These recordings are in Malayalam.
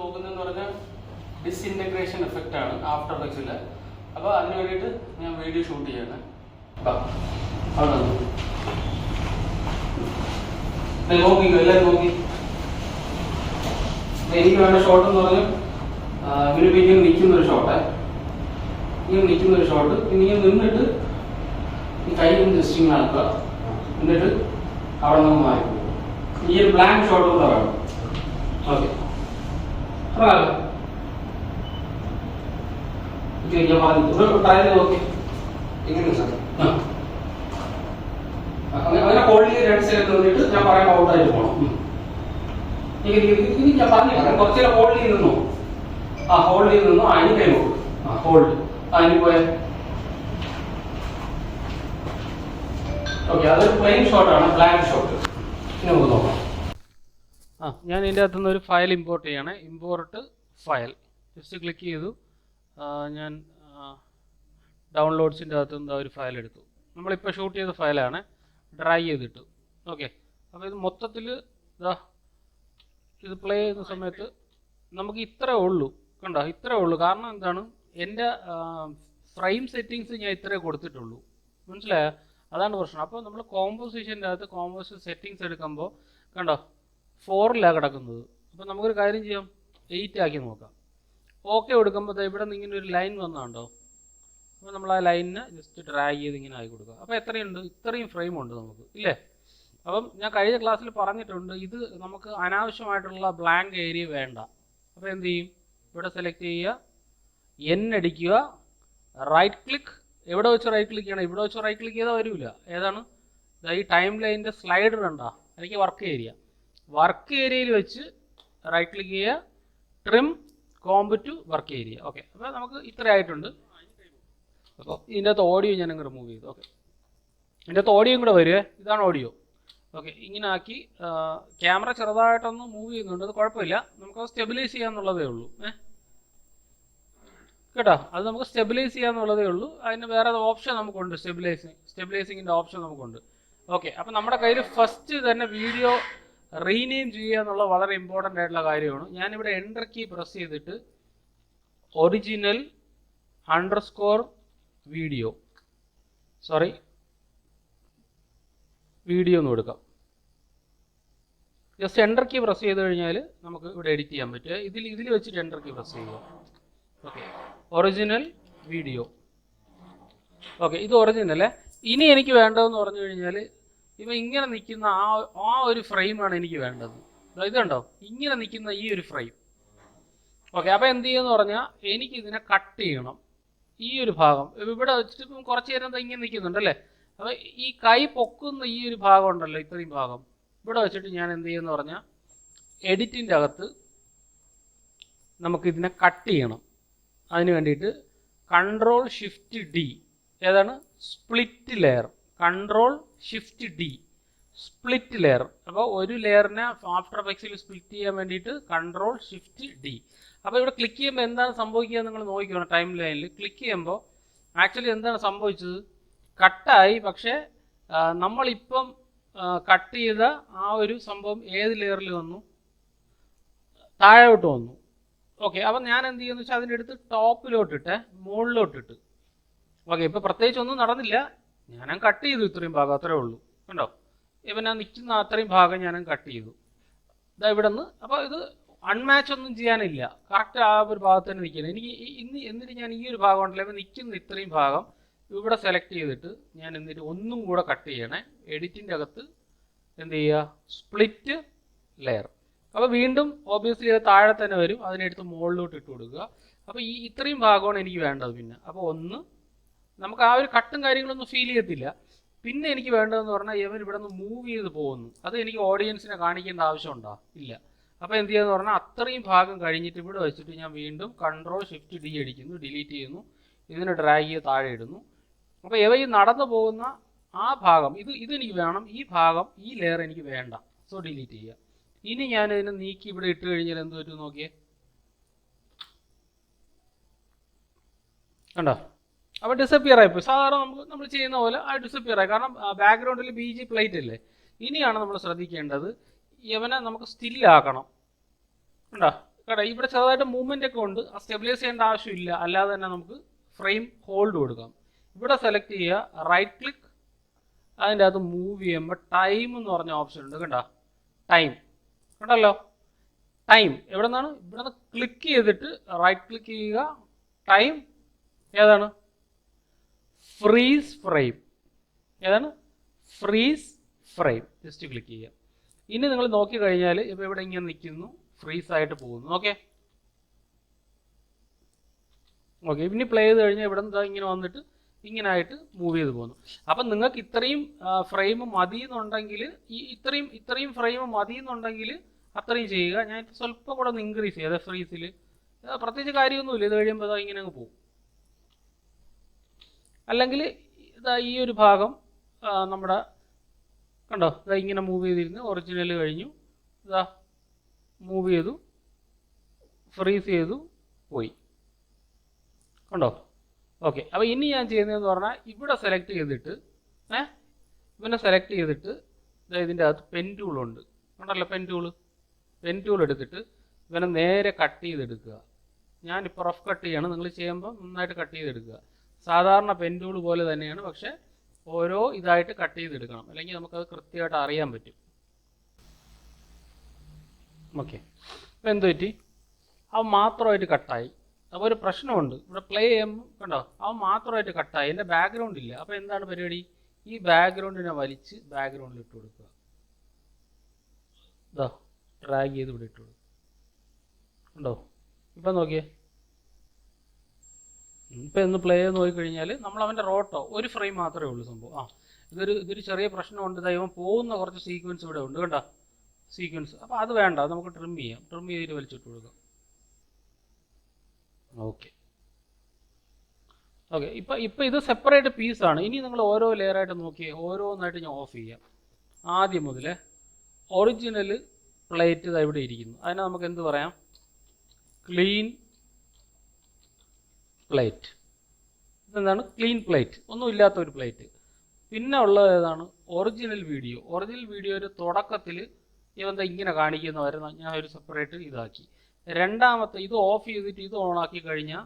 നോക്കുന്നതെന്ന് പറഞ്ഞാൽ ഡിസ്ഇൻറ്റഗ്രേഷൻ എഫക്റ്റ് ആണ് ആഫ്റ്റർ എഫക്ട്സിൽ. അപ്പോൾ അതിന് വേണ്ടിയിട്ട് ഞാൻ വീഡിയോ ഷൂട്ട് ചെയ്യാണ്. അവിടെ നോക്കിക്കോ, എല്ലാവരും നോക്കി. എനിക്ക് വേണ്ട ഷോട്ട് എന്ന് പറഞ്ഞാൽ ഇങ്ങനെ നിൽക്കുന്നൊരു ഷോട്ടേ, ഇങ്ങനെ നിൽക്കുന്നൊരു ഷോട്ട്. പിന്നെ ഇങ്ങനെ നിന്നിട്ട് ഈ കൈ ഒന്ന് ജസ്റ്റ് ഇങ്ങനെ ആക്കുക, എന്നിട്ട് അവിടെ നിന്ന് മാറി ഈ ഒരു ബ്ലാങ്ക് ഷോട്ട് കൂടെ വേണം. ഓക്കെ, ട്രൈ ചെയ്ത് നോക്കി. എങ്ങനെയാണ് സാർ? അങ്ങനെ ഹോൾഡ് 2 സെക്കൻഡ് നിന്നിട്ട് ഞാൻ പറയുമ്പോൾ ഔട്ടായിട്ട് പോകണം. ഞാൻ പറഞ്ഞു കുറച്ചു നേരം ഹോൾഡ് ചെയ്ത് നിന്നോ. ഹോൾഡ് ചെയ്ത് നിന്നോ. അതിന് കൈ നോക്കും. ഹോൾഡ് അതിന് പോയ. ഓക്കെ, അതൊരു പ്ലെയിൻ ഷോട്ടാണ്, ബ്ലാങ്ക് ഷോട്ട്. ഇനി നമുക്ക് നോക്കാം. ഞാൻ ഇതിൻ്റെ അകത്തുനിന്ന് ഒരു ഫയൽ ഇമ്പോർട്ട് ചെയ്യണേ. ഇമ്പോർട്ട് ഫയൽ ജസ്റ്റ് ക്ലിക്ക് ചെയ്തു. ഞാൻ ഡൗൺലോഡ്സിൻ്റെ അകത്തുനിന്ന് ഒരു ഫയൽ എടുത്തു. നമ്മളിപ്പോൾ ഷൂട്ട് ചെയ്ത ഫയലാണ്, ഡ്രാഗ് ചെയ്തിട്ടു. ഓക്കെ, അപ്പോൾ ഇത് മൊത്തത്തിൽ ഇത് പ്ലേ ചെയ്യുന്ന സമയത്ത് നമുക്ക് ഇത്രേ ഉള്ളൂ. കണ്ടോ, ഇത്രേ ഉള്ളൂ. കാരണം എന്താണ്, എൻ്റെ ഫ്രെയിം സെറ്റിങ്സ് ഞാൻ ഇത്രേ കൊടുത്തിട്ടുള്ളൂ. മനസ്സിലായോ? അതാണ് പ്രശ്നം. അപ്പോൾ നമ്മൾ കോമ്പോസിഷൻ്റെ അകത്ത് കോമ്പോസിഷൻ സെറ്റിങ്സ് എടുക്കുമ്പോൾ കണ്ടോ 4ലാണ് കിടക്കുന്നത്. അപ്പോൾ നമുക്കൊരു കാര്യം ചെയ്യാം, 8 ആക്കി നോക്കാം. ഓക്കെ കൊടുക്കുമ്പോൾ ഇവിടെ നിന്ന് ഇങ്ങനെ ഒരു ലൈൻ വന്നുണ്ടോ. അപ്പോൾ നമ്മൾ ആ ലൈനിനെ ജസ്റ്റ് ഡ്രാഗ് ചെയ്ത് ഇങ്ങനെ ആക്കി കൊടുക്കുക. അപ്പോൾ എത്രയുണ്ട്? ഇത്രയും ഫ്രെയിം ഉണ്ട് നമുക്ക്, ഇല്ലേ? അപ്പം ഞാൻ കഴിഞ്ഞ ക്ലാസ്സിൽ പറഞ്ഞിട്ടുണ്ട്, ഇത് നമുക്ക് അനാവശ്യമായിട്ടുള്ള ബ്ലാങ്ക് ഏരിയ വേണ്ട. അപ്പോൾ എന്ത് ചെയ്യും? ഇവിടെ സെലക്ട് ചെയ്യുക, എൻ അടിക്കുക, റൈറ്റ് ക്ലിക്ക്. എവിടെ വെച്ച് റൈറ്റ് ക്ലിക്ക് ചെയ്യണം? ഇവിടെ വെച്ച് റൈറ്റ് ക്ലിക്ക് ചെയ്താൽ വരില്ല. ഏതാണ്? ഈ ടൈം ലൈനിൻ്റെ സ്ലൈഡർ ഉണ്ടോ, എനിക്ക് വർക്ക് ഏരിയയിൽ വെച്ച് റൈറ്റ് ക്ലിക്ക് ചെയ്യുക, trim comp to work area. Okay, അപ്പോൾ നമുക്ക് ഇത്ര ആയിട്ടുണ്ട്. അപ്പോൾ ഇതിൻ്റെ അകത്ത് ഓഡിയോ ഞാൻ അങ്ങ് റിമൂവ് ചെയ്തു. ഓക്കെ, ഇതിൻ്റെ അകത്ത് ഓഡിയോയും കൂടെ വരുവേ. ഇതാണ് ഓഡിയോ. ഓക്കെ, ഇങ്ങനെ ആക്കി. ക്യാമറ ചെറുതായിട്ടൊന്ന് മൂവ് ചെയ്യുന്നുണ്ട്, അത് കുഴപ്പമില്ല. നമുക്കത് സ്റ്റെബിലൈസ് ചെയ്യാന്നുള്ളതേ ഉള്ളൂ. കേട്ടോ, അത് നമുക്ക് സ്റ്റെബിലൈസ് ചെയ്യാന്നുള്ളതേ ഉള്ളൂ. അതിന് വേറെ ഓപ്ഷൻ നമുക്കുണ്ട്, സ്റ്റെബിലൈസിങ്ങിൻ്റെ ഓപ്ഷൻ നമുക്കുണ്ട്. ഓക്കെ, അപ്പോൾ നമ്മുടെ കയ്യിൽ ഫസ്റ്റ് തന്നെ വീഡിയോ റീനെയിം ചെയ്യുക എന്നുള്ള വളരെ ഇമ്പോർട്ടൻ്റ് ആയിട്ടുള്ള കാര്യമാണ്. ഞാനിവിടെ എൻ്റർ കീ പ്രസ് ചെയ്തിട്ട് ഒറിജിനൽ _ വീഡിയോ എന്ന് കൊടുക്കാം. ജസ്റ്റ് എൻ്റർ കീ പ്രസ് ചെയ്ത് കഴിഞ്ഞാൽ നമുക്ക് ഇവിടെ എഡിറ്റ് ചെയ്യാൻ പറ്റുക. ഇതിൽ വെച്ചിട്ട് എൻ്റർ കീ പ്രസ് ചെയ്യുക. Okay, original video. ഓക്കെ, ഇത് ഒറിജിനൽ. ഇനി എനിക്ക് വേണ്ടതെന്ന് പറഞ്ഞു കഴിഞ്ഞാൽ ഇവ ഇങ്ങനെ നിൽക്കുന്ന ആ ഒരു ഫ്രെയിമാണ് എനിക്ക് വേണ്ടത്. ഇതുണ്ടോ, ഇങ്ങനെ നിൽക്കുന്ന ഈ ഒരു ഫ്രെയിം. ഓക്കെ, അപ്പോൾ എന്ത് ചെയ്യുമെന്ന് പറഞ്ഞാൽ എനിക്കിതിനെ കട്ട് ചെയ്യണം. ഈ ഒരു ഭാഗം ഇവിടെ വെച്ചിട്ട് ഇപ്പം കുറച്ച് നേരം ഇങ്ങനെ നിൽക്കുന്നുണ്ടല്ലേ. അപ്പോൾ ഈ കൈ പൊക്കുന്ന ഈ ഒരു ഭാഗം ഉണ്ടല്ലോ, ഇത്രയും ഭാഗം ഇവിടെ വെച്ചിട്ട് ഞാൻ എന്ത് ചെയ്യുമെന്ന് പറഞ്ഞാൽ എഡിറ്റിൻ്റെ അകത്ത് നമുക്കിതിനെ കട്ട് ചെയ്യണം. അതിന് വേണ്ടിയിട്ട് Ctrl+Shift+D, ഏതാണ്? Split layer. Ctrl+Shift+D, split layer. അപ്പോൾ ഒരു ലെയറിനെ ആഫ്റ്റർ എഫക്ട്സിൽ സ്പ്ലിറ്റ് ചെയ്യാൻ വേണ്ടിയിട്ട് Ctrl+Shift+D. അപ്പോൾ ഇവിടെ ക്ലിക്ക് ചെയ്യുമ്പോൾ എന്താണ് സംഭവിക്കുക നിങ്ങൾ നോക്കിക്കണം. ടൈം ലൈനിൽ ക്ലിക്ക് ചെയ്യുമ്പോൾ ആക്ച്വലി എന്താണ് സംഭവിച്ചത്? കട്ടായി. പക്ഷേ നമ്മളിപ്പം കട്ട് ചെയ്ത ആ ഒരു സംഭവം ഏത് ലെയറിൽ വന്നു? താഴോട്ട് വന്നു. ഓക്കെ, അപ്പം ഞാൻ എന്ത് ചെയ്യുമെന്ന് വെച്ചാൽ അതിൻ്റെ ടോപ്പിലോട്ടിട്ട് മുകളിലോട്ടിട്ട്. ഓക്കെ, ഇപ്പോൾ പ്രത്യേകിച്ച് ഒന്നും നടന്നില്ല. ഞാൻ കട്ട് ചെയ്തു ഇത്രയും ഭാഗം, അത്രേ ഉള്ളൂ. കണ്ടോ, ഇപ്പം ഞാൻ നിൽക്കുന്ന അത്രയും ഭാഗം ഞാൻ കട്ട് ചെയ്തു. ഇതാ ഇവിടെ നിന്ന്. അപ്പോൾ ഇത് അൺമാച്ച് ഒന്നും ചെയ്യാനില്ല, കറക്റ്റ് ആ ഒരു ഭാഗത്ത് തന്നെ നിൽക്കുന്നത്. എനിക്ക് എന്നിട്ട് ഞാൻ ഈ ഒരു ഭാഗം ഉണ്ടല്ലോ, ഇപ്പം നിൽക്കുന്ന ഇത്രയും ഭാഗം ഇവിടെ സെലക്ട് ചെയ്തിട്ട് ഞാൻ എന്നിട്ട് ഒന്നും കൂടെ കട്ട് ചെയ്യണേ. എഡിറ്റിൻ്റെ അകത്ത് എന്ത് ചെയ്യുക? Split layer. അപ്പോൾ വീണ്ടും ഓബിയസ്ലി അത് താഴെ തന്നെ വരും. അതിനെടുത്ത് മുകളിലോട്ട് ഇട്ട് കൊടുക്കുക. അപ്പോൾ ഇത്രയും ഭാഗമാണ് എനിക്ക് വേണ്ടത്. പിന്നെ അപ്പോൾ നമുക്ക് ആ ഒരു കട്ടും കാര്യങ്ങളൊന്നും ഫീൽ ചെയ്യത്തില്ല. പിന്നെ എനിക്ക് വേണ്ടതെന്ന് പറഞ്ഞാൽ ഇവൻ ഇവിടെ നിന്ന് മൂവ് ചെയ്ത് പോകുന്നു. അത് എനിക്ക് ഓഡിയൻസിനെ കാണിക്കേണ്ട ആവശ്യമുണ്ടോ? ഇല്ല. അപ്പോൾ എന്ത് ചെയ്യുമെന്ന് പറഞ്ഞാൽ അത്രയും ഭാഗം കഴിഞ്ഞിട്ട് ഇവിടെ വെച്ചിട്ട് ഞാൻ വീണ്ടും Ctrl+Shift+D അടിക്കുന്നു, ഡിലീറ്റ് ചെയ്യുന്നു, ഇതിനെ ഡ്രാഗ് ചെയ്ത് താഴെ ഇടുന്നു. അപ്പോൾ ഇവ ഈ നടന്നു പോകുന്ന ആ ഭാഗം ഇതെനിക്ക് വേണം. ഈ ഭാഗം, ഈ ലെയർ എനിക്ക് വേണ്ട. സോ ഡിലീറ്റ് ചെയ്യുക. ഇനി ഞാൻ ഇതിനെ നീക്കി ഇവിടെ ഇട്ട് കഴിഞ്ഞാൽ എന്ത് പറ്റും നോക്കിയേ. കണ്ടോ, അപ്പോൾ ഡിസപ്പിയർ ആയിപ്പോയി. സാധാരണ നമ്മൾ ചെയ്യുന്ന പോലെ ആ ഡിസപ്പിയർ ആയി. കാരണം ബാക്ക്ഗ്രൗണ്ടിൽ BG പ്ലേറ്റ് അല്ലേ. ഇനിയാണ് നമ്മൾ ശ്രദ്ധിക്കേണ്ടത്, ഇവനെ നമുക്ക് സ്റ്റില്ലാക്കണം. കണ്ടോ, കേട്ടോ. ഇവിടെ ചെറുതായിട്ട് മൂവ്മെൻ്റ് ഒക്കെ ഉണ്ട്, ആ സ്റ്റെബിലൈസ് ചെയ്യേണ്ട ആവശ്യമില്ല. അല്ലാതെ തന്നെ നമുക്ക് ഫ്രെയിം ഹോൾഡ് കൊടുക്കാം. ഇവിടെ സെലക്ട് ചെയ്യുക, റൈറ്റ് ക്ലിക്ക്, അതിൻ്റെ അകത്ത് മൂവ് ചെയ്യുമ്പോൾ ടൈം എന്ന് പറഞ്ഞ ഓപ്ഷൻ ഉണ്ട് കണ്ടോ, ടൈം കണ്ടല്ലോ. ടൈം എവിടെ നിന്നാണ്, ഇവിടെ നിന്ന് ക്ലിക്ക് ചെയ്തിട്ട് റൈറ്റ് ക്ലിക്ക് ചെയ്യുക, ടൈം ഏതാണ്, ഫ്രീസ് ഫ്രെയിം, ഏതാണ്, ഫ്രീസ് ഫ്രെയിം, ജസ്റ്റ് ക്ലിക്ക് ചെയ്യുക. ഇനി നിങ്ങൾ നോക്കി കഴിഞ്ഞാൽ ഇപ്പോൾ ഇവിടെ ഇങ്ങനെ നിൽക്കുന്നു, ഫ്രീസ് ആയിട്ട് പോകുന്നു. ഓക്കെ ഓക്കെ ഇനി പ്ലേ ചെയ്ത് കഴിഞ്ഞാൽ ഇവിടെ നിന്ന് ഇങ്ങനെ വന്നിട്ട് ഇങ്ങനെ ആയിട്ട് മൂവ് ചെയ്ത് പോകുന്നു. അപ്പം നിങ്ങൾക്ക് ഇത്രയും ഫ്രെയിം മതി എന്നുണ്ടെങ്കിൽ, ഇത്രയും ഫ്രെയിം മതി എന്നുണ്ടെങ്കിൽ അത്രയും ചെയ്യുക. ഞാൻ സ്വല്പം കൂടെ ഒന്ന് ഇൻക്രീസ് ചെയ്യാം, അതായത് ഫ്രീസിൽ പ്രത്യേകിച്ച് കാര്യമൊന്നുമില്ല. ഇത് കഴിയുമ്പോൾ ഇങ്ങനെ അങ്ങ് പോകും. അല്ലെങ്കിൽ ഇതാ ഈ ഒരു ഭാഗം നമ്മുടെ കണ്ടോ, ഇതാ ഇങ്ങനെ മൂവ് ചെയ്തിരുന്ന് ഒറിജിനൽ കഴിഞ്ഞു, ഇതാ മൂവ് ചെയ്തു, ഫ്രീസ് ചെയ്തു, പോയി കണ്ടോ. ഓക്കെ, അപ്പോൾ ഇനി ഞാൻ ചെയ്യുന്നതെന്ന് പറഞ്ഞാൽ ഇവിടെ സെലക്ട് ചെയ്തിട്ട് ഇവനെ സെലക്ട് ചെയ്തിട്ട് ഇതിൻ്റെ അകത്ത് പെൻ ടൂളുണ്ട് കണ്ടല്ലോ, പെൻ ടൂൾ എടുത്തിട്ട് ഇവനെ നേരെ കട്ട് ചെയ്തെടുക്കുക. ഞാനിപ്പോൾ റഫ് കട്ട് ചെയ്യാണ്, നിങ്ങൾ ചെയ്യുമ്പോൾ നന്നായിട്ട് കട്ട് ചെയ്തെടുക്കുക. സാധാരണ പെൻ ടൂൾ പോലെ തന്നെയാണ്, പക്ഷേ ഓരോ ഇതായിട്ട് കട്ട് ചെയ്തെടുക്കണം, അല്ലെങ്കിൽ നമുക്കത് കൃത്യമായിട്ട് അറിയാൻ പറ്റും. ഓക്കെ, ഇപ്പം എന്ത് പറ്റി, അവ മാത്രമായിട്ട് കട്ടായി. അപ്പോൾ ഒരു പ്രശ്നമുണ്ട്, ഇവിടെ പ്ലേ ചെയ്യുമ്പോൾ കണ്ടോ അവ മാത്രമായിട്ട് കട്ടായി, എൻ്റെ ബാക്ക്ഗ്രൗണ്ട് ഇല്ല. അപ്പോൾ എന്താണ് പരിപാടി, ഈ ബാക്ക്ഗ്രൗണ്ടിനെ വലിച്ച് ബാക്ക്ഗ്രൗണ്ടിൽ ഇട്ട് കൊടുക്കുക. ഇതാ ഡ്രാഗ് ചെയ്ത് ഇവിടെ ഇട്ട് കൊടുക്കുക കണ്ടോ. ഇപ്പം നോക്കിയേ, ഇപ്പം ഒന്ന് പ്ലേ ചെയ്ത് നോക്കിക്കഴിഞ്ഞാൽ നമ്മൾ അവൻ്റെ റോട്ടോ ഒരു ഫ്രെയിം മാത്രമേ ഉള്ളൂ സംഭവം. ഇതൊരു ചെറിയ പ്രശ്നമുണ്ട്. ദൈവം പോകുന്ന കുറച്ച് സീക്വൻസ് ഇവിടെ ഉണ്ട് കണ്ടോ, സീക്വൻസ്. അപ്പോൾ അത് വേണ്ട, അത് നമുക്ക് ട്രിം ചെയ്യാം. ട്രിം ചെയ്തിട്ട് വലിച്ചിട്ട് കൊടുക്കാം. ഓക്കെ ഓക്കെ ഇപ്പം ഇത് സെപ്പറേറ്റ് പീസാണ്. ഇനി നിങ്ങൾ ഓരോ ലെയറായിട്ട് നോക്കിയേ, ഓരോന്നായിട്ട് ഞാൻ ഓഫ് ചെയ്യാം. ആദ്യം മുതൽ ഒറിജിനൽ പ്ലേറ്റ് ഇതാ ഇവിടെ ഇരിക്കുന്നു. അതിനെ നമുക്ക് എന്ത് പറയാം, ക്ലീൻ പ്ലേറ്റ്. ഇതെന്താണ്, ക്ലീൻ പ്ലേറ്റ്, ഒന്നുമില്ലാത്ത ഒരു പ്ലേറ്റ്. പിന്നെ ഉള്ളത് ഏതാണ്, ഒറിജിനൽ വീഡിയോ. ഒറിജിനൽ വീഡിയോയുടെ തുടക്കത്തിൽ ഇവന്താ ഇങ്ങനെ കാണിക്കുന്ന വരെ ഞാൻ ഒരു സെപ്പറേറ്റ് ഇതാക്കി. രണ്ടാമത്തെ ഇത് ഓഫ് ചെയ്തിട്ട് ഇത് ഓണാക്കി കഴിഞ്ഞാൽ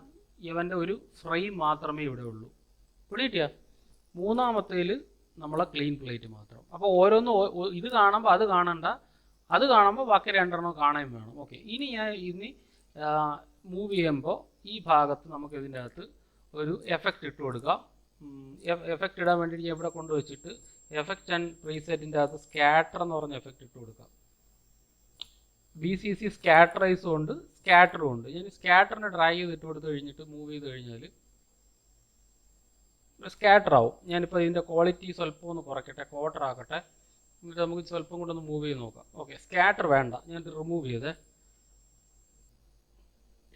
ഇവൻ്റെ ഒരു ഫ്രെയിം മാത്രമേ ഇവിടെ ഉള്ളൂ, പിടികിട്ടിയ. മൂന്നാമത്തേൽ നമ്മളെ ക്ലീൻ പ്ലേറ്റ് മാത്രം. അപ്പോൾ ഓരോന്നും ഇത് കാണുമ്പോൾ അത് കാണണ്ട, അത് കാണുമ്പോൾ ബാക്കി രണ്ടെണ്ണം കാണാൻ വേണം. ഓക്കെ, ഇനി ഞാൻ മൂവ് ചെയ്യുമ്പോൾ ഈ ഭാഗത്ത് നമുക്ക് ഇതിൻ്റെ അകത്ത് ഒരു എഫക്റ്റ് ഇട്ട് കൊടുക്കാം. എഫക്റ്റ് ഇടാൻ വേണ്ടി ഞാൻ ഇവിടെ കൊണ്ടുവച്ചിട്ട് എഫക്റ്റ് ആൻഡ് പ്രീസെറ്റിൻ്റെ അകത്ത് സ്കാറ്റർ എന്ന് പറഞ്ഞ എഫക്റ്റ് ഇട്ട് കൊടുക്കാം. BCC സ്കാറ്ററൈസും ഉണ്ട്, സ്കാറ്ററും ഉണ്ട്. ഞാൻ സ്കാറ്ററിനെ ഡ്രാഗ് ചെയ്ത് ഇട്ട് കൊടുത്ത് കഴിഞ്ഞിട്ട് മൂവ് ചെയ്ത് കഴിഞ്ഞാൽ സ്കാറ്റർ ആവും. ഞാനിപ്പോൾ ഇതിൻ്റെ ക്വാളിറ്റി സ്വല്പം ഒന്ന് കുറയ്ക്കട്ടെ, ക്വാർട്ടർ ആക്കട്ടെ, എന്നിട്ട് നമുക്ക് സ്വല്പം കൂടെ ഒന്ന് മൂവ് ചെയ്ത് നോക്കാം. ഓക്കെ, സ്കാറ്റർ വേണ്ട, ഞാനിത് റിമൂവ് ചെയ്തേ.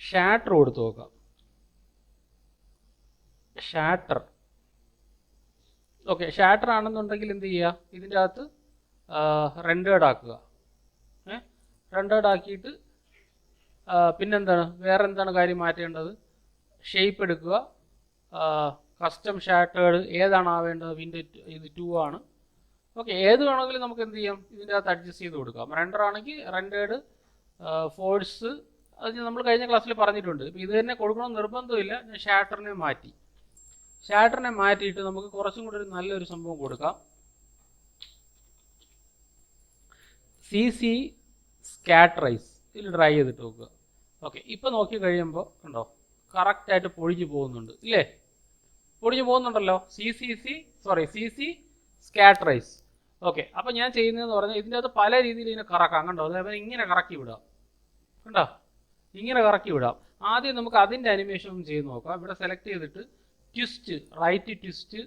ഷാറ്റർ കൊടുത്ത് നോക്കാം, ഷാറ്റർ. ഓക്കെ, ഷാറ്റർ ആണെന്നുണ്ടെങ്കിൽ എന്ത് ചെയ്യുക, ഇതിൻ്റെ അകത്ത് റെൻഡേർഡ് ആക്കുക. റെൻഡേർഡ് ആക്കിയിട്ട് പിന്നെന്താണ്, വേറെ എന്താണ് കാര്യം മാറ്റേണ്ടത്, ഷേപ്പ് എടുക്കുക, കസ്റ്റം ഷാറ്റേർഡ് ഏതാണ് ആവേണ്ടത്, വിൻഡോ ഇത് 2 ആണ്. ഓക്കെ, ഏത് വേണമെങ്കിലും നമുക്ക് എന്ത് ചെയ്യാം, ഇതിൻ്റെ അകത്ത് അഡ്ജസ്റ്റ് ചെയ്ത് കൊടുക്കാം. റെൻഡർ ആണെങ്കിൽ റെൻഡേർഡ്, ഫോഴ്സ് അത് നമ്മൾ കഴിഞ്ഞ ക്ലാസ്സിൽ പറഞ്ഞിട്ടുണ്ട്. ഇപ്പോൾ ഇത് തന്നെ കൊടുക്കണമെന്ന് നിർബന്ധമില്ല. ഞാൻ ഷാറ്ററിനെ മാറ്റിയിട്ട് നമുക്ക് കുറച്ചും കൂടി ഒരു നല്ലൊരു സംഭവം കൊടുക്കാം. CC സ്കാറ്ററൈസ് ഇതിൽ ട്രൈ ചെയ്തിട്ട് നോക്കുക. ഓക്കെ, ഇപ്പോൾ നോക്കി കഴിയുമ്പോൾ കണ്ടോ കറക്റ്റായിട്ട് പൊഴിഞ്ഞു പോകുന്നുണ്ട് ഇല്ലേ, പൊടിഞ്ഞു പോകുന്നുണ്ടല്ലോ. CC സ്കാറ്ററൈസ്. ഓക്കെ, അപ്പോൾ ഞാൻ ചെയ്യുന്നതെന്ന് പറഞ്ഞാൽ ഇതിൻ്റെ അകത്ത് പല രീതിയിൽ ഇതിനെ കറക്കാം കണ്ടോ. അതേപോലെ ഇങ്ങനെ കറക്കി വിടാം കണ്ടോ, ഇങ്ങനെ കറക്കി വിടാം. ആദ്യം നമുക്ക് അതിൻ്റെ അനിമേഷൻ ഒന്ന് ചെയ്ത് നോക്കാം. ഇവിടെ സെലക്ട് ചെയ്തിട്ട് ട്വിസ്റ്റ്, റൈറ്റ് ട്വിസ്റ്റ്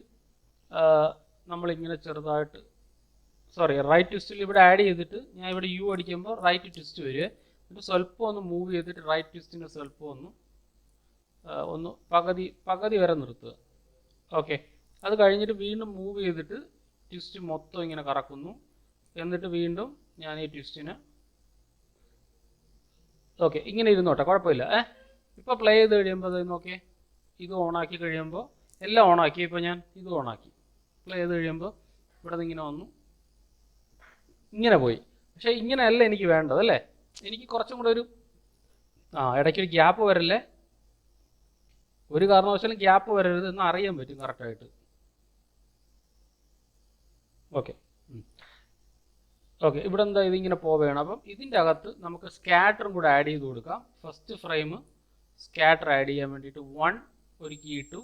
നമ്മളിങ്ങനെ ചെറുതായിട്ട്, റൈറ്റ് ട്വിസ്റ്റിൽ ഇവിടെ ആഡ് ചെയ്തിട്ട് ഞാൻ ഇവിടെ U അടിക്കുമ്പോൾ റൈറ്റ് ട്വിസ്റ്റ് വരിക. എന്നിട്ട് സ്വല്പം ഒന്ന് മൂവ് ചെയ്തിട്ട് റൈറ്റ് ട്വിസ്റ്റിനെ സ്വല്പം ഒന്ന് പകുതി വരെ നിർത്തുക. ഓക്കെ, അത് കഴിഞ്ഞിട്ട് വീണ്ടും മൂവ് ചെയ്തിട്ട് ട്വിസ്റ്റ് മൊത്തം ഇങ്ങനെ കറക്കുന്നു. എന്നിട്ട് വീണ്ടും ഞാൻ ഈ ട്വിസ്റ്റിനെ ഓക്കെ ഇങ്ങനെ ഇരുന്നോട്ടെ, കുഴപ്പമില്ല. ഇപ്പോൾ പ്ലേ ചെയ്ത് കഴിയുമ്പോൾ അത് നോക്കിയേ, ഇത് ഓണാക്കി കഴിയുമ്പോൾ എല്ലാം ഓണാക്കി. ഇപ്പോൾ ഞാൻ ഇത് ഓണാക്കി, പ്ലേ ചെയ്ത് കഴിയുമ്പോൾ ഇവിടെ നിന്ന് ഇങ്ങനെ വന്നു, ഇങ്ങനെ പോയി. പക്ഷേ ഇങ്ങനെയല്ല എനിക്ക് വേണ്ടത് അല്ലേ, എനിക്ക് കുറച്ചും കൂടെ ഒരു ഇടയ്ക്കൊരു ഗ്യാപ്പ് വരല്ലേ, ഒരു കാരണവശാലും ഗ്യാപ്പ് വരരുത് എന്ന് അറിയാൻ പറ്റും കറക്റ്റായിട്ട്. ഓക്കെ ഓക്കെ, ഇവിടെ എന്താ ഇതിങ്ങനെ പോവുകയാണ്. അപ്പം ഇതിൻ്റെ അകത്ത് നമുക്ക് സ്കാറ്ററും കൂടെ ആഡ് ചെയ്ത് കൊടുക്കാം. ഫസ്റ്റ് ഫ്രെയിം സ്കാറ്റർ ആഡ് ചെയ്യാൻ വേണ്ടിയിട്ട് 1 ഒരു കീ ഇട്ടു,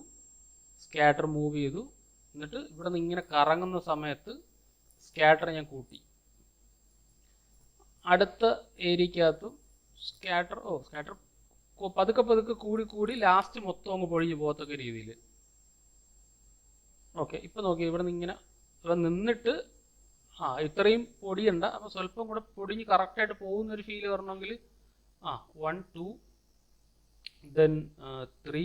സ്കാറ്റർ മൂവ് ചെയ്തു, എന്നിട്ട് ഇവിടെ നിന്ന് ഇങ്ങനെ കറങ്ങുന്ന സമയത്ത് സ്കാറ്റർ ഞാൻ കൂട്ടി. അടുത്ത ഏരിയക്കകത്തും സ്കാറ്റർ പതുക്കെ പതുക്കെ കൂടി കൂടി ലാസ്റ്റ് മൊത്തം അങ്ങ് പൊഴിഞ്ഞു പോകത്തക്ക രീതിയിൽ. ഓക്കെ, ഇപ്പം നോക്കി ഇവിടെ നിന്ന് ഇങ്ങനെ നിന്നിട്ട് ഇത്രയും പൊടിയുണ്ട, അപ്പോൾ സ്വല്പം കൂടെ പൊടിഞ്ഞ് കറക്റ്റായിട്ട് പോകുന്നൊരു ഫീൽ വരണമെങ്കിൽ 1 2 then 3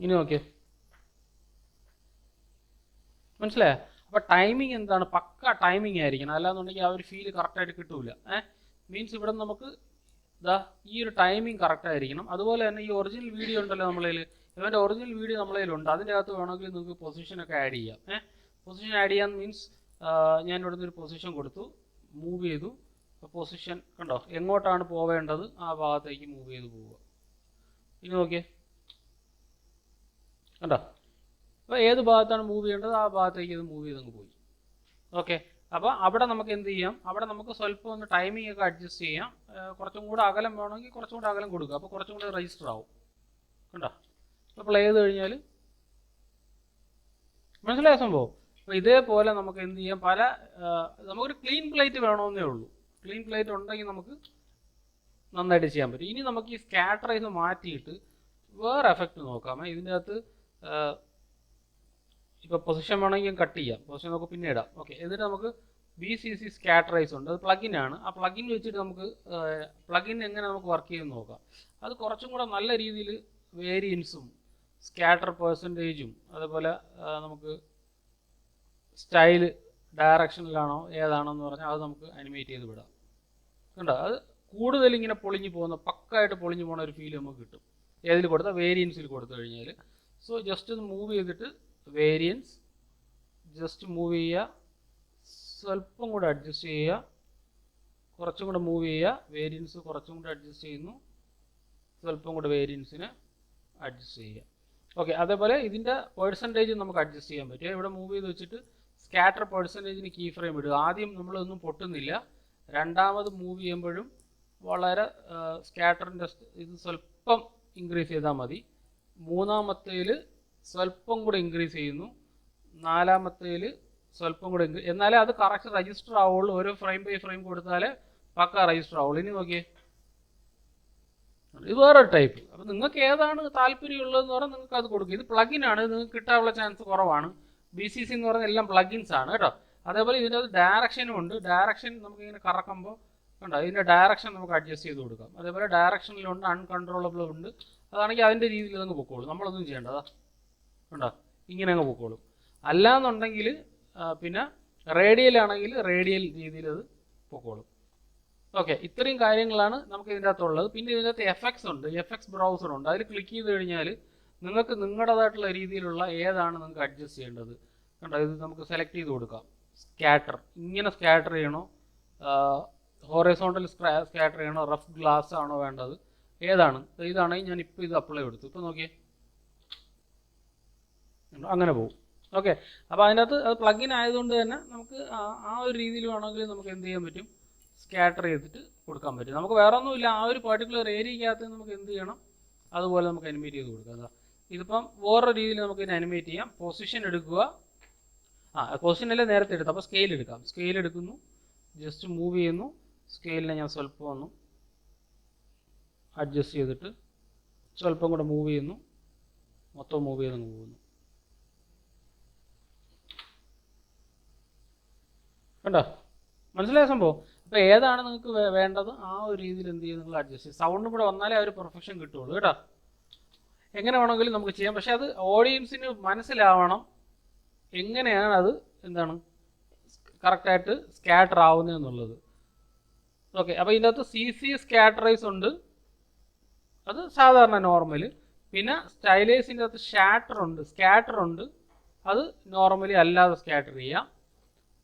ഇനി നോക്കിയേ, മനസ്സിലായോ? അപ്പോൾ ടൈമിങ് എന്താണ്, പക്ക ടൈമിങ് ആയിരിക്കണം, അല്ലാന്നുണ്ടെങ്കിൽ ആ ഒരു ഫീൽ കറക്റ്റായിട്ട് കിട്ടൂല. മീൻസ് ഇവിടെ നമുക്ക് ഈ ഒരു ടൈമിങ് കറക്റ്റ് ആയിരിക്കണം. അതുപോലെ തന്നെ ഈ ഒറിജിനൽ വീഡിയോ ഉണ്ടല്ലോ നമ്മളതിൽ, ഇവൻ്റെ ഒറിജിനൽ വീഡിയോ നമ്മളതിലുണ്ട്. അതിൻ്റെ അകത്ത് വേണമെങ്കിൽ നിങ്ങൾക്ക് പൊസിഷനൊക്കെ ആഡ് ചെയ്യാം. പൊസിഷൻ ആഡ് ചെയ്യാൻ മീൻസ് ഞാൻ ഇവിടെ നിന്നൊരു പൊസിഷൻ കൊടുത്തു, മൂവ് ചെയ്തു. അപ്പോൾ പൊസിഷൻ കണ്ടോ, എങ്ങോട്ടാണ് പോവേണ്ടത് ആ ഭാഗത്തേക്ക് മൂവ് ചെയ്ത് പോവുക. ഇനി നോക്കിയേ, കണ്ടോ, അപ്പോൾ ഏത് ഭാഗത്താണ് മൂവ് ചെയ്യേണ്ടത് ആ ഭാഗത്തേക്ക് ഇത് മൂവ് ചെയ്തങ്ങ് പോയി. ഓക്കെ, അപ്പോൾ അവിടെ നമുക്ക് എന്ത് ചെയ്യാം, അവിടെ നമുക്ക് സ്വല്പം ഒന്ന് ടൈമിംഗ് ഒക്കെ അഡ്ജസ്റ്റ് ചെയ്യാം. കുറച്ചും കൂടെ അകലം വേണമെങ്കിൽ കുറച്ചും കൂടെ അകലം കൊടുക്കുക, അപ്പോൾ കുറച്ചും കൂടെ രജിസ്റ്റർ ആവും. കണ്ടോ, ഇപ്പോൾ പ്ലേ ചെയ്ത് കഴിഞ്ഞാൽ മനസ്സിലായ സംഭവം. അപ്പോൾ ഇതേപോലെ നമുക്ക് എന്ത് ചെയ്യാം, നമുക്കൊരു ക്ലീൻ പ്ലേറ്റ് വേണമെന്നേ ഉള്ളൂ. ക്ലീൻ പ്ലേറ്റ് ഉണ്ടെങ്കിൽ നമുക്ക് നന്നായിട്ട് ചെയ്യാൻ പറ്റും. ഇനി നമുക്ക് ഈ സ്കാറ്ററൈസ് മാറ്റിയിട്ട് വേറെ എഫക്റ്റ് നോക്കാം. ഇതിൻ്റെ അകത്ത് ഇപ്പോൾ പൊസിഷൻ വേണമെങ്കിൽ കട്ട് ചെയ്യാം, പൊസിഷൻ നമുക്ക് പിന്നെ ഇടാം. ഓക്കെ, എന്നിട്ട് നമുക്ക് BCC സ്കാറ്ററൈസ് ഉണ്ട്, അത് പ്ലഗിനാണ്. ആ പ്ലഗിൻ വെച്ചിട്ട് നമുക്ക് പ്ലഗിൻ എങ്ങനെ നമുക്ക് വർക്ക് ചെയ്യുമെന്ന് നോക്കാം. അത് കുറച്ചും കൂടെ നല്ല രീതിയിൽ വേരിയൻസും സ്കാറ്റർ പെർസെൻറ്റേജും അതേപോലെ നമുക്ക് സ്റ്റൈല് ഡയറക്ഷനിലാണോ ഏതാണെന്ന് പറഞ്ഞാൽ അത് നമുക്ക് അനിമേറ്റ് ചെയ്ത് വിടാം. കണ്ടോ, അത് കൂടുതൽ ഇങ്ങനെ പൊളിഞ്ഞു പോകുന്ന, പക്കായിട്ട് പൊളിഞ്ഞു പോകുന്ന ഒരു ഫീൽ നമുക്ക് കിട്ടും. ഏതിൽ കൊടുത്താൽ വേരിയൻസിൽ കൊടുത്തു കഴിഞ്ഞാൽ. സോ ജസ്റ്റ് ഒന്ന് മൂവ് ചെയ്തിട്ട് വേരിയൻസ് ജസ്റ്റ് മൂവ് ചെയ്യുക, സ്വല്പം കൂടെ അഡ്ജസ്റ്റ് ചെയ്യുക, കുറച്ചും കൂടെ മൂവ് ചെയ്യുക, വേരിയൻസ് കുറച്ചും കൂടെ അഡ്ജസ്റ്റ് ചെയ്യുന്നു, സ്വല്പം കൂടെ വേരിയൻസിന് അഡ്ജസ്റ്റ് ചെയ്യുക. ഓക്കെ, അതേപോലെ ഇതിൻ്റെ പെർസെൻറ്റേജ് നമുക്ക് അഡ്ജസ്റ്റ് ചെയ്യാൻ പറ്റും. ഇവിടെ മൂവ് ചെയ്ത് വെച്ചിട്ട് സ്കാറ്റർ പെർസെൻറ്റേജിന് കീ ഫ്രെയിം ഇടുക. ആദ്യം നമ്മളൊന്നും പൊട്ടുന്നില്ല, രണ്ടാമത് മൂവ് ചെയ്യുമ്പോഴും വളരെ സ്കാറ്ററിൻ്റെ ഇത് സ്വല്പം ഇൻക്രീസ് ചെയ്താൽ മതി. മൂന്നാമത്തേൽ സ്വല്പം കൂടെ ഇൻക്രീസ് ചെയ്യുന്നു, നാലാമത്തേൽ സ്വല്പം കൂടെ എന്നാലേ അത് കറക്റ്റ് രജിസ്റ്റർ ആവുള്ളൂ. ഓരോ ഫ്രെയിം ബൈ ഫ്രെയിം കൊടുത്താലേ പക്ക രജിസ്റ്റർ ആവുള്ളൂ. ഇനി നോക്കിയേ, ഇത് വേറൊരു ടൈപ്പ്. അപ്പോൾ നിങ്ങൾക്ക് ഏതാണ് താല്പര്യമുള്ളതെന്ന് പറഞ്ഞാൽ നിങ്ങൾക്ക് അത് കൊടുക്കും. ഇത് പ്ലഗിനാണ്, നിങ്ങൾക്ക് കിട്ടാനുള്ള ചാൻസ് കുറവാണ്. BCC എന്ന് പറയുന്ന എല്ലാം പ്ലഗിൻസ് ആണ് കേട്ടോ. അതേപോലെ ഇതിൻ്റെ അത് ഡയറക്ഷനും ഉണ്ട്. ഡയറക്ഷൻ നമുക്കിങ്ങനെ കറക്കുമ്പോൾ കണ്ടോ, ഇതിൻ്റെ ഡയറക്ഷൻ നമുക്ക് അഡ്ജസ്റ്റ് ചെയ്ത് കൊടുക്കാം. അതേപോലെ ഡയറക്ഷനിലുണ്ട്, അൺകൺട്രോളബിൾ ഉണ്ട്. അതാണെങ്കിൽ അതിൻ്റെ രീതിയിൽ അങ്ങ് പൊക്കോളും, നമ്മളൊന്നും ചെയ്യേണ്ടതാ. കണ്ടോ, ഇങ്ങനെ അങ്ങ് പൊക്കോളും. അല്ലാന്നുണ്ടെങ്കിൽ പിന്നെ റേഡിയലാണെങ്കിൽ റേഡിയൽ രീതിയിൽ അത് പൊക്കോളും. ഓക്കെ, ഇത്രയും കാര്യങ്ങളാണ് നമുക്ക് ഇതിൻ്റെ അകത്തുള്ളത്. പിന്നെ ഇതിൻ്റെ അകത്ത് എഫക്ട്സ് ഉണ്ട്, എഫക്ട്സ് ബ്രൗസർ ഉണ്ട്. അതിൽ ക്ലിക്ക് ചെയ്ത് കഴിഞ്ഞാൽ നിങ്ങൾക്ക് നിങ്ങളുടേതായിട്ടുള്ള രീതിയിലുള്ള ഏതാണ് നിങ്ങൾക്ക് അഡ്ജസ്റ്റ് ചെയ്യേണ്ടത്. കണ്ടോ, ഇത് നമുക്ക് സെലക്ട് ചെയ്ത് കൊടുക്കാം. സ്കാറ്റർ ഇങ്ങനെ സ്കാറ്റർ ചെയ്യണോ, ഹൊറിസോണ്ടൽ സ്കാറ്റർ ചെയ്യണോ, റഫ് ഗ്ലാസ് ആണോ വേണ്ടത്, ഏതാണ്. ഇതാണെങ്കിൽ ഞാൻ ഇപ്പോൾ ഇത് അപ്ലൈ കൊടുത്തു. ഇപ്പോൾ നോക്കിയേ, അങ്ങനെ പോകും. ഓക്കെ, അപ്പോൾ അതിനകത്ത് അത് പ്ലഗിൻ ആയതുകൊണ്ട് തന്നെ നമുക്ക് ആ ഒരു രീതിയിൽ വേണമെങ്കിൽ നമുക്ക് എന്ത് ചെയ്യാൻ പറ്റും, സ്കാറ്റർ ചെയ്തിട്ട് കൊടുക്കാൻ പറ്റും. നമുക്ക് വേറെ ഒന്നുമില്ല, ആ ഒരു പർട്ടിക്കുലർ ഏരിയക്കകത്ത് നമുക്ക് എന്ത് ചെയ്യണം അതുപോലെ നമുക്ക് അനിമേറ്റ് ചെയ്ത് കൊടുക്കാം. അതാ ഇതിപ്പം വേറൊരു രീതിയിൽ നമുക്ക് ഇതിനെ അനിമേറ്റ് ചെയ്യാം. പൊസിഷൻ എടുക്കുക, പൊസിഷനല്ലേ നേരത്തെ എടുത്തു, അപ്പോൾ സ്കെയിൽ എടുക്കാം. സ്കെയിൽ എടുക്കുന്നു, ജസ്റ്റ് മൂവ് ചെയ്യുന്നു, സ്കെയിലിനെ ഞാൻ സ്വല്പം ഒന്ന് അഡ്ജസ്റ്റ് ചെയ്തിട്ട് സ്വല്പം കൂടെ മൂവ് ചെയ്യുന്നു, മൊത്തം മൂവ് ചെയ്ത് പോകുന്നു. കണ്ടോ, മനസ്സിലായ സംഭവം. അപ്പോൾ ഏതാണ് നിങ്ങൾക്ക് വേണ്ടത് ആ ഒരു രീതിയിൽ എന്ത് ചെയ്യും, നിങ്ങൾ അഡ്ജസ്റ്റ് ചെയ്യും. സൗണ്ടും കൂടെ വന്നാലേ ആ ഒരു പെർഫെക്ഷൻ കിട്ടുള്ളൂ കേട്ടോ. എങ്ങനെ വേണമെങ്കിലും നമുക്ക് ചെയ്യാം, പക്ഷേ അത് ഓഡിയൻസിന് മനസ്സിലാവണം എങ്ങനെയാണ് അത് എന്താണ് കറക്റ്റായിട്ട് സ്കാറ്റർ ആവുന്നതെന്നുള്ളത്. ഓക്കെ, അപ്പോൾ ഇതിൻ്റെ അകത്ത് CC സ്കാറ്ററൈസ് ഉണ്ട്, അത് സാധാരണ നോർമൽ. പിന്നെ സ്റ്റൈലേഴ്സിൻ്റെ അകത്ത് സ്കാറ്റർ ഉണ്ട്. അത് നോർമലി അല്ലാതെ സ്കാറ്റർ ചെയ്യാം.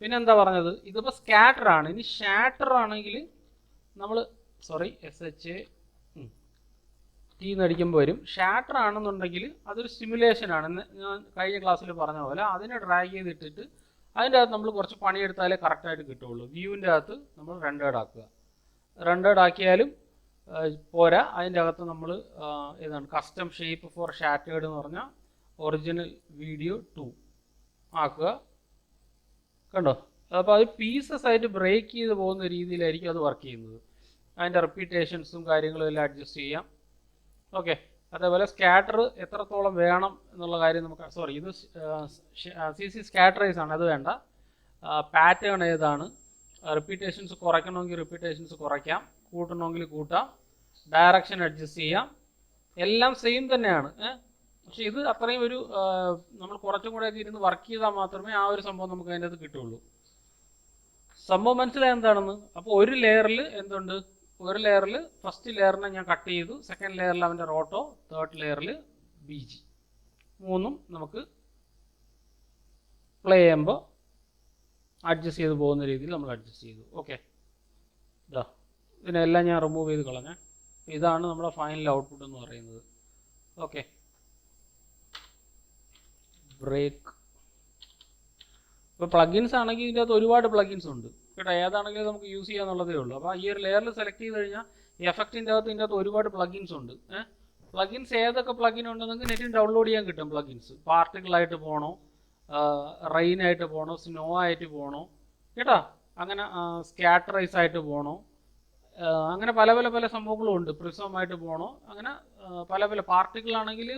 പിന്നെ എന്താ പറഞ്ഞത്, ഇതിപ്പോൾ സ്കാറ്റർ ആണ്. ഇനി ഷാറ്റർ ആണെങ്കിൽ നമ്മൾ SHA T എന്നടിക്കുമ്പോൾ വരും. ഷാറ്റർ ആണെന്നുണ്ടെങ്കിൽ അതൊരു സിമുലേഷനാണ്. ഞാൻ കഴിഞ്ഞ ക്ലാസ്സിൽ പറഞ്ഞ പോലെ അതിനെ ഡ്രാഗ് ചെയ്തിട്ടിട്ട് അതിൻ്റെ അകത്ത് നമ്മൾ കുറച്ച് പണിയെടുത്താലേ കറക്റ്റായിട്ട് കിട്ടുള്ളൂ. വ്യൂവിൻ്റെ അകത്ത് നമ്മൾ റെൻഡേർഡ് ആക്കുക. റെൻഡേർഡ് ആക്കിയാലും പോരാ, അതിൻ്റെ അകത്ത് നമ്മൾ ഏതാണ് കസ്റ്റം ഷേപ്പ് ഫോർ ഷാറ്റേർഡ് എന്ന് പറഞ്ഞാൽ ഒറിജിനൽ വീഡിയോ 2 ആക്കുക. കണ്ടോ? അപ്പോൾ അത് പീസസ് ആയിട്ട് ബ്രേക്ക് ചെയ്ത് പോകുന്ന രീതിയിലായിരിക്കും അത് വർക്ക് ചെയ്യുന്നത്. അതിൻ്റെ റിപ്പീറ്റേഷൻസും കാര്യങ്ങളും എല്ലാം അഡ്ജസ്റ്റ് ചെയ്യാം. ഓക്കെ. അതേപോലെ സ്കാറ്റർ എത്രത്തോളം വേണം എന്നുള്ള കാര്യം നമുക്ക് ഇത് CC സ്കാറ്ററൈസ് ആണ്, അത് വേണ്ട. പാറ്റേൺ ഏതാണ്, റിപ്പീറ്റേഷൻസ് കുറയ്ക്കണമെങ്കിൽ റിപ്പീറ്റേഷൻസ് കുറയ്ക്കാം, കൂട്ടണമെങ്കിൽ കൂട്ടാം, ഡയറക്ഷൻ അഡ്ജസ്റ്റ് ചെയ്യാം. എല്ലാം സെയിം തന്നെയാണ്. പക്ഷേ ഇത് അത്രയും ഒരു നമ്മൾ കുറച്ചും കൂടെ ഒക്കെ ഇരുന്ന് വർക്ക് ചെയ്താൽ മാത്രമേ ആ ഒരു സംഭവം നമുക്ക് അതിൻ്റെ അകത്ത് കിട്ടുള്ളൂ. സംഭവം മനസ്സിലായി എന്താണെന്ന്? അപ്പോൾ ഒരു ലെയറിൽ എന്തുണ്ട്, ഒരു ലെയറിൽ ഫസ്റ്റ് ലെയറിനെ ഞാൻ കട്ട് ചെയ്തു, സെക്കൻഡ് ലെയറിൽ അവൻ്റെ റോട്ടോ, തേർഡ് ലെയറിൽ BG, മൂന്നും നമുക്ക് പ്ലേ ചെയ്യുമ്പോൾ അഡ്ജസ്റ്റ് ചെയ്ത് പോകുന്ന രീതിയിൽ നമ്മൾ അഡ്ജസ്റ്റ് ചെയ്തു. ഓക്കെ. ഇതാ ഇതിനെല്ലാം ഞാൻ റിമൂവ് ചെയ്ത് കളഞ്ഞേ. ഇതാണ് നമ്മുടെ ഫൈനൽ ഔട്ട്പുട്ട് എന്ന് പറയുന്നത്. ഓക്കെ. ബ്രേക്ക്. ഇപ്പോൾ പ്ലഗിൻസ് ആണെങ്കിൽ ഇതിൻ്റെ അകത്ത് ഒരുപാട് പ്ലഗിൻസ് ഉണ്ട് കേട്ടോ. ഏതാണെങ്കിലും നമുക്ക് യൂസ് ചെയ്യാന്നുള്ളതേ ഉള്ളൂ. അപ്പോൾ ഈ ഒരു ലെയറിൽ സെലക്ട് ചെയ്ത് കഴിഞ്ഞാൽ എഫക്റ്റിൻ്റെ അകത്ത് ഇതിൻ്റെ അകത്ത് ഒരുപാട് പ്ലഗിൻസ് ഉണ്ട്. പ്ലഗിൻസ് ഏതൊക്കെ പ്ലഗിൻ ഉണ്ടെന്നെങ്കിൽ നെറ്റിൽ ഡൗൺലോഡ് ചെയ്യാൻ കിട്ടും. പ്ലഗിൻസ് പാർട്ടിക്കിളായിട്ട് പോകണോ, റെയിൻ ആയിട്ട് പോകണോ, സ്നോ ആയിട്ട് പോകണോ കേട്ടോ, അങ്ങനെ സ്കാറ്ററൈസ് ആയിട്ട് പോകണോ, അങ്ങനെ പല പല പല സംഭവങ്ങളും ഉണ്ട്. പ്രിസമായിട്ട് പോകണോ, അങ്ങനെ പല പല പാർട്ടിക്കിൾ ആണെങ്കിൽ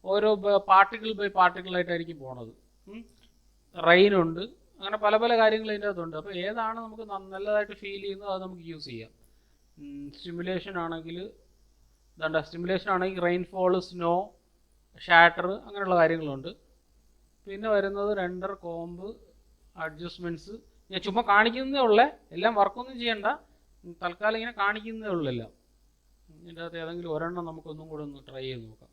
ഓരോ പാർട്ടിക്കിൾ ബൈ പാർട്ടിക്കിളായിട്ടായിരിക്കും പോണത്. റെയിനുണ്ട്, അങ്ങനെ പല പല കാര്യങ്ങൾ ഇതിൻ്റെ അകത്തുണ്ട്. അപ്പോൾ ഏതാണ് നമുക്ക് നല്ലതായിട്ട് ഫീൽ ചെയ്യുന്നത് അത് നമുക്ക് യൂസ് ചെയ്യാം. സ്റ്റിമുലേഷൻ ആണെങ്കിൽ സ്റ്റിമുലേഷൻ ആണെങ്കിൽ റെയിൻഫോൾ, സ്നോ, ഷാറ്റർ, അങ്ങനെയുള്ള കാര്യങ്ങളുണ്ട്. പിന്നെ വരുന്നത് റെൻഡർ, കോംബ്, അഡ്ജസ്റ്റ്മെൻറ്റ്സ്. ഞാൻ ചുമ്മാ കാണിക്കുന്നതേ ഉള്ളേ, എല്ലാം വർക്കൊന്നും ചെയ്യണ്ട, തൽക്കാലം ഇങ്ങനെ കാണിക്കുന്നതേ ഉള്ളൂ എല്ലാം. ഇതിൻ്റെ അകത്ത് ഏതെങ്കിലും ഒരെണ്ണം നമുക്കൊന്നും കൂടെ ഒന്ന് ട്രൈ ചെയ്ത് നോക്കാം.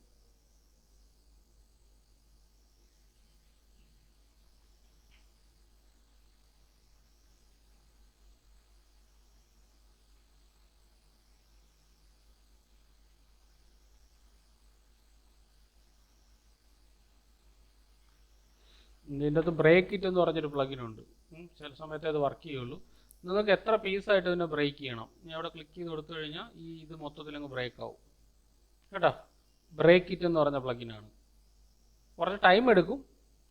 ഇതിൻ്റെ അകത്ത് ബ്രേക്ക് ഇറ്റ് എന്ന് പറഞ്ഞൊരു പ്ലഗിനുണ്ട്. ചില സമയത്ത് അത് വർക്ക് ചെയ്യുള്ളൂ. നിങ്ങൾക്ക് എത്ര പീസായിട്ട് ഇതിനെ ബ്രേക്ക് ചെയ്യണം, ഞാൻ അവിടെ ക്ലിക്ക് ചെയ്ത് കൊടുത്തു കഴിഞ്ഞാൽ ഇത് മൊത്തത്തിലങ്ങ് ബ്രേക്ക് ആവും കേട്ടോ. ബ്രേക്ക് ഇറ്റ് എന്ന് പറഞ്ഞ പ്ലഗിനാണ്. കുറച്ച് ടൈം എടുക്കും,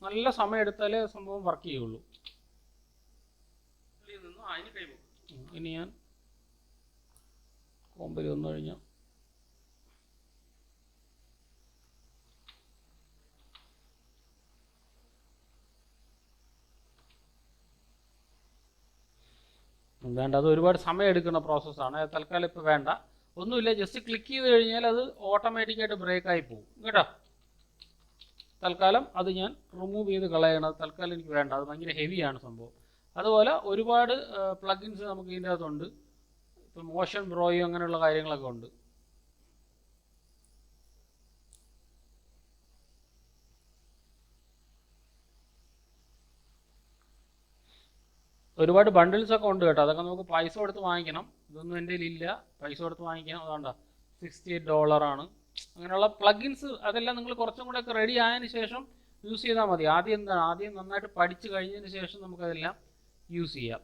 നല്ല സമയം എടുത്താലേ സംഭവം വർക്ക് ചെയ്യുള്ളൂ. ഇനി ഞാൻ കോമ്പിൽ വന്നു കഴിഞ്ഞാൽ വേണ്ട, അത് ഒരുപാട് സമയം എടുക്കുന്ന പ്രോസസ്സാണ്. തൽക്കാലം ഇപ്പോൾ വേണ്ട, ഒന്നുമില്ല. ജസ്റ്റ് ക്ലിക്ക് ചെയ്ത് കഴിഞ്ഞാൽ അത് ഓട്ടോമാറ്റിക്കായിട്ട് ബ്രേക്കായി പോകും കേട്ടോ. തൽക്കാലം അത് ഞാൻ റിമൂവ് ചെയ്ത് കളയണം. തൽക്കാലം എനിക്ക് വേണ്ട, അത് ഭയങ്കര ഹെവിയാണ് സംഭവം. അതുപോലെ ഒരുപാട് പ്ലഗിൻസ് നമുക്ക് ഇതിൻ്റെ അകത്തുണ്ട്. ഇപ്പം മോഷൻ ബ്രോയും അങ്ങനെയുള്ള കാര്യങ്ങളൊക്കെ ഉണ്ട്. ഒരുപാട് ബണ്ടിൽസ് ഒക്കെ ഉണ്ട് കേട്ടോ. അതൊക്കെ നമുക്ക് പൈസ കൊടുത്ത് വാങ്ങിക്കണം. ഇതൊന്നും എൻ്റെ കയ്യിലില്ല, പൈസ കൊടുത്ത് വാങ്ങിക്കണം. അതുകൊണ്ടാ $68 ആണ്. അങ്ങനെയുള്ള പ്ലഗിൻസ് അതെല്ലാം നിങ്ങൾ കുറച്ചും കൂടെ ഒക്കെ റെഡി ആയതിനു ശേഷം യൂസ് ചെയ്താൽ മതി. ആദ്യം നന്നായിട്ട് പഠിച്ചു കഴിഞ്ഞതിന് ശേഷം നമുക്കതെല്ലാം യൂസ് ചെയ്യാം.